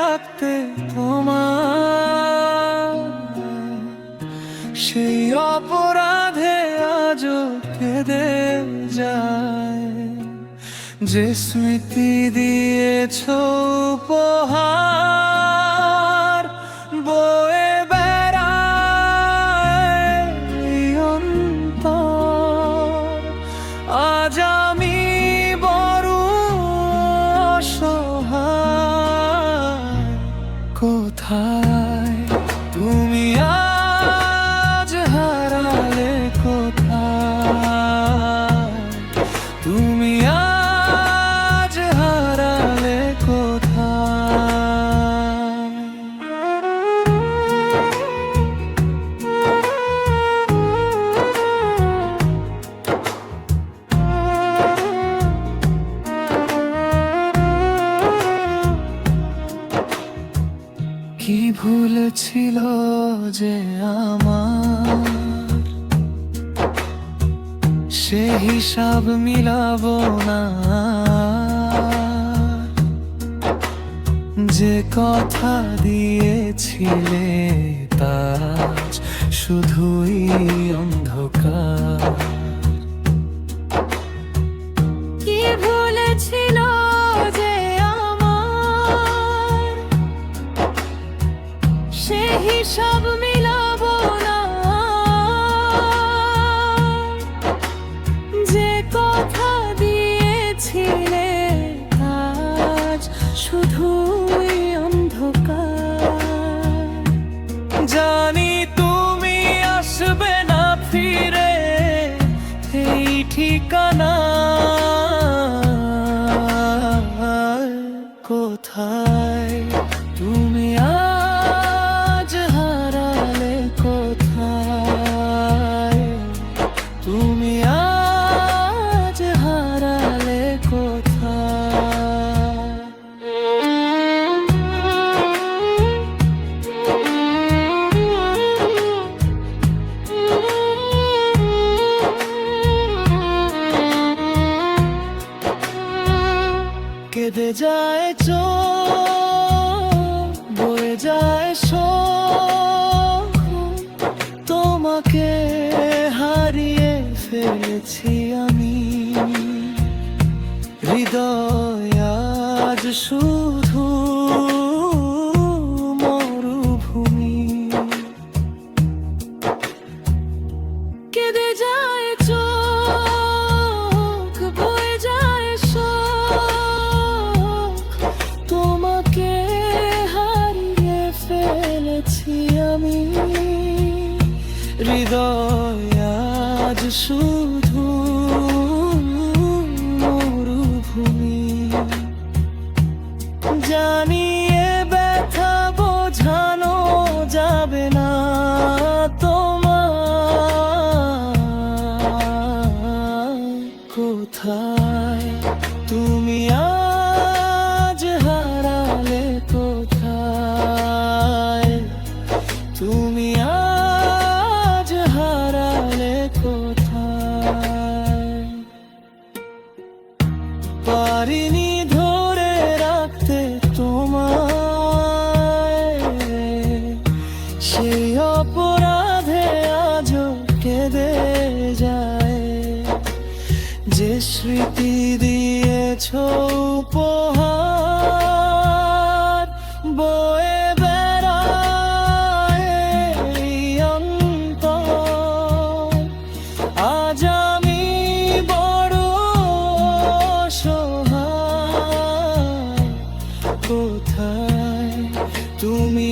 রাখতে তোমার, সেই অপরাধে আজও কেঁদে যায়। যে স্মৃতি দিয়েছ উপহার, বয়ে বেড়ায় এই অন্তর। আজ আমি বড় অসহায়, কোথায় তুমি আজ হারালে, কোথায় তুমি আজ হারালে, কোথায়? কি ভুল ছিল যে আমার, সে হিসাব মিলাবো না। যে কথা দিয়েছিলে তাজ শুধুই অন্ধকার। কি ভুল ছিল যে আমার, সে হিসাব মিলাবো না। যে কথা দিয়েছিলে আজ শুধুই অন্ধকার। জানি তুমি আসবে না ফিরে এই ঠিকানা, কোথায় তুমি আজ হারালে, কোথায় তুমি আজ হারালে, কোথায়? কেঁদে যায় চোখ, বয়ে যায় শোক, তোমাকে হারিয়ে ফেলেছি আমি। হৃদয় আজ শুধু মরুভূমি। কেঁদে যায় চোখ, বয়ে যায় শোক, তোমাকে হারিয়ে ফেলেছি আমি। হৃদয় আজ শুধু মরুভূমি। জানি এ ব্যথা বোঝানো যাবে না তোমার, কোথায় তুমি আজ হারালে, কোথায় তুমি আজ হারালে, কোথায়? পারিনি ধরে রাখতে তোমায়, সেই অপরাধে আজও কেঁদে যায়। যে স্মৃতি দিয়েছ উপহার, বয়ে বেড়ায় এই অন্তর। আজ আমি বড় অসহায়, কোথায় তুমি